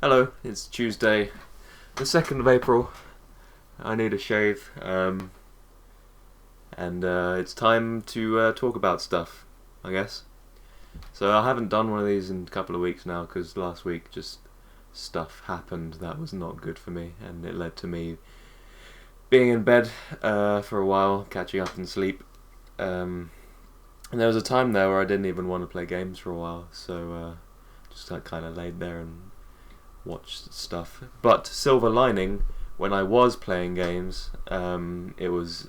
Hello, it's Tuesday, the 2nd of April. I need a shave, and it's time to talk about stuff, I guess. So I haven't done one of these in a couple of weeks now, because last week just stuff happened that was not good for me, and it led to me being in bed for a while, catching up in sleep. And there was a time there where I didn't even want to play games for a while, so just kind of laid there and watched stuff. But silver lining, when I was playing games, it was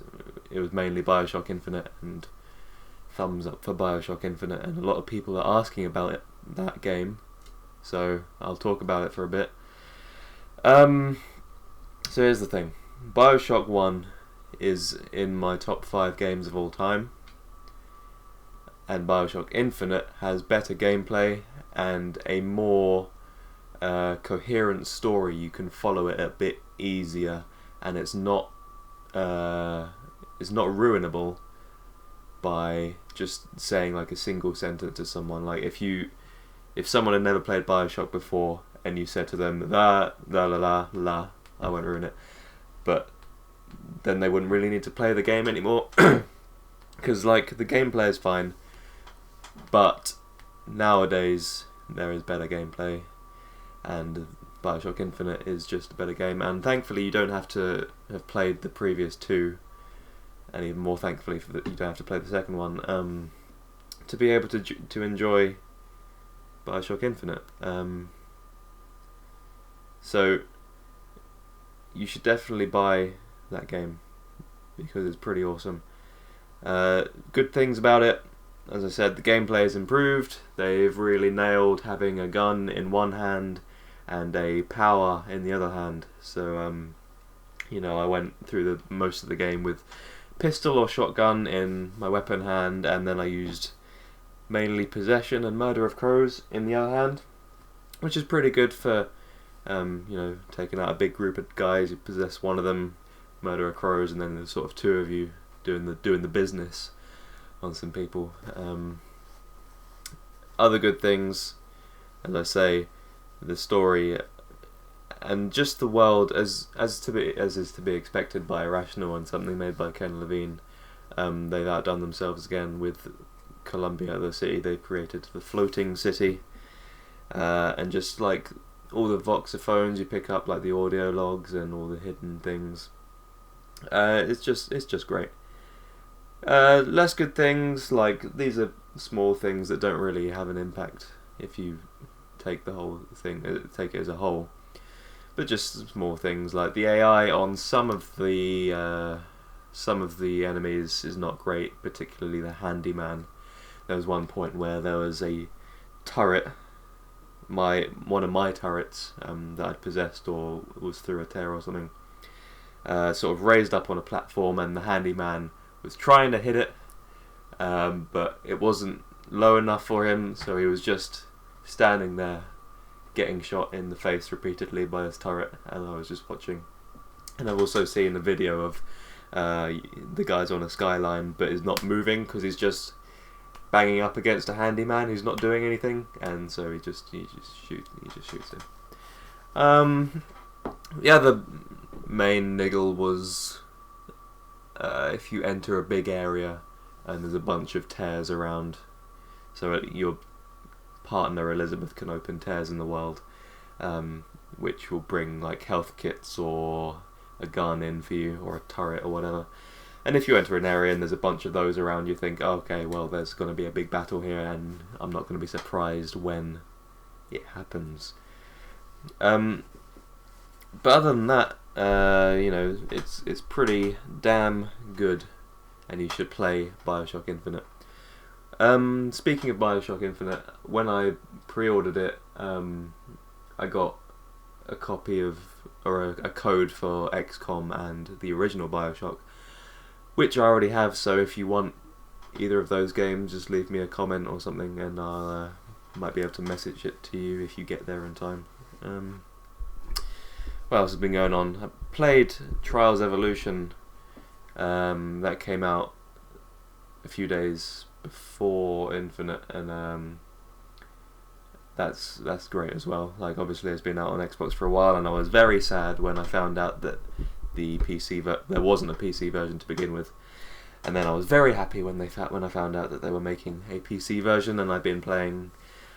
mainly Bioshock Infinite, and thumbs up for Bioshock Infinite, and a lot of people are asking about that game, so I'll talk about it for a bit. So here's the thing. Bioshock 1 is in my top 5 games of all time, and Bioshock Infinite has better gameplay and a more coherent story. You can follow it a bit easier, and it's not ruinable by just saying like a single sentence to someone. Like if someone had never played Bioshock before and you said to them la la la la la, I won't ruin it, but then they wouldn't really need to play the game anymore, because like the gameplay is fine, but nowadays there is better gameplay, and Bioshock Infinite is just a better game, and thankfully you don't have to have played the previous two, and even more thankfully that you don't have to play the second one to be able to enjoy Bioshock Infinite. So you should definitely buy that game, because it's pretty awesome. Good things about it, as I said, the gameplay is improved. They've really nailed having a gun in one hand and a power in the other hand. So I went through most of the game with pistol or shotgun in my weapon hand, and then I used mainly possession and murder of crows in the other hand, which is pretty good for taking out a big group of guys. You possess one of them, murder of crows, and then there's sort of two of you doing the business on some people. Other good things, as I say, the story and just the world as is to be expected by Irrational and something made by Ken Levine. They've outdone themselves again with Columbia, the city they've created, the floating city, and just like all the voxophones you pick up, like the audio logs and all the hidden things. It's just great. Less good things, like these are small things that don't really have an impact if you take the whole thing, take it as a whole. But just small things like the AI on some of the enemies is not great, particularly the handyman. There was one point where there was a turret, one of my turrets that I'd possessed or was through a tear or something, sort of raised up on a platform, and the handyman was trying to hit it, but it wasn't low enough for him, so he was just standing there getting shot in the face repeatedly by his turret, and I was just watching. And I've also seen a video of the guy's on a skyline but is not moving because he's just banging up against a handyman who's not doing anything, and so he just shoots him. The main niggle was if you enter a big area and there's a bunch of tears around, so your partner Elizabeth can open tears in the world, which will bring like health kits or a gun in for you, or a turret or whatever. And if you enter an area and there's a bunch of those around, you think, oh, okay, well, there's going to be a big battle here, and I'm not going to be surprised when it happens. But other than that, it's pretty damn good, and you should play Bioshock Infinite. Speaking of Bioshock Infinite, when I pre-ordered it, I got a copy of, or a code for XCOM and the original Bioshock, which I already have, so if you want either of those games, just leave me a comment or something, and I might be able to message it to you if you get there in time. What else has been going on? I played Trials Evolution, that came out a few days before Infinite, and that's great as well. Like, obviously it's been out on Xbox for a while, and I was very sad when I found out that the there wasn't a PC version to begin with. And then I was very happy when I found out that they were making a PC version, and I've been playing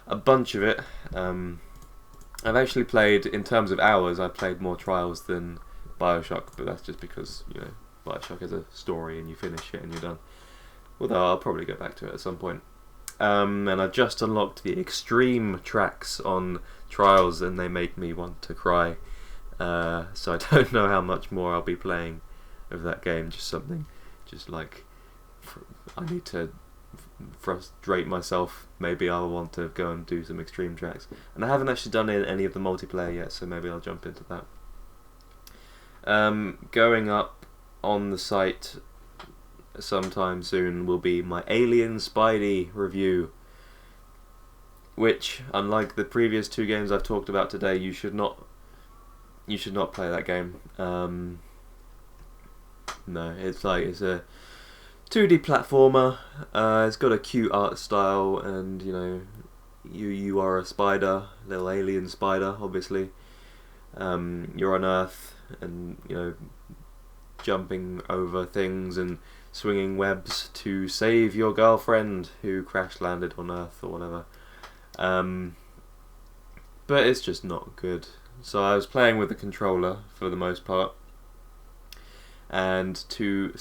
a bunch of it. I've actually played, in terms of hours, I've played more Trials than Bioshock, but that's just because, you know, Bioshock is a story and you finish it and you're done. Although I'll probably go back to it at some point. And I've just unlocked the extreme tracks on Trials, and they make me want to cry. So I don't know how much more I'll be playing of that game. Just like, I need to frustrate myself. Maybe I'll want to go and do some extreme tracks. And I haven't actually done any of the multiplayer yet, so maybe I'll jump into that. Going up on the site sometime soon will be my Alien Spidy review, which, unlike the previous 2 games I've talked about today, you should not play that game. No, it's a 2D platformer. It's got a cute art style, and you know, you are a spider, little alien spider, obviously. You're on Earth, and you know, jumping over things and swinging webs to save your girlfriend who crash landed on Earth or whatever. But it's just not good. So I was playing with the controller for the most part, and to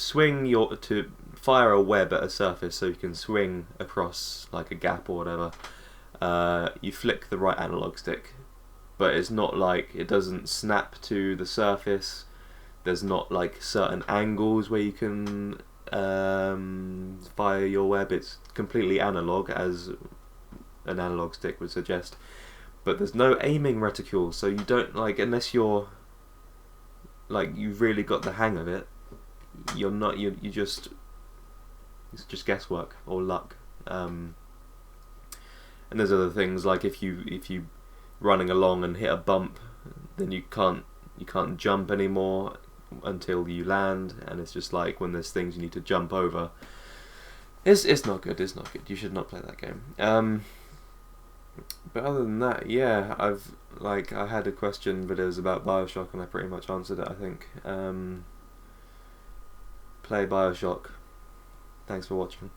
fire a web at a surface so you can swing across like a gap or whatever, you flick the right analog stick, but it's not like, it doesn't snap to the surface. There's not like certain angles where you can fire your web. It's completely analog, as an analog stick would suggest, but there's no aiming reticule, so you don't, like, unless you're like, you've really got the hang of it, it's just guesswork or luck. And there's other things, like if you running along and hit a bump, then you can't jump anymore until you land, and it's just like, when there's things you need to jump over, it's not good. You should not play that game. But other than that, yeah, I had a question, but it was about Bioshock, and I pretty much answered it, I think. Play Bioshock. Thanks for watching.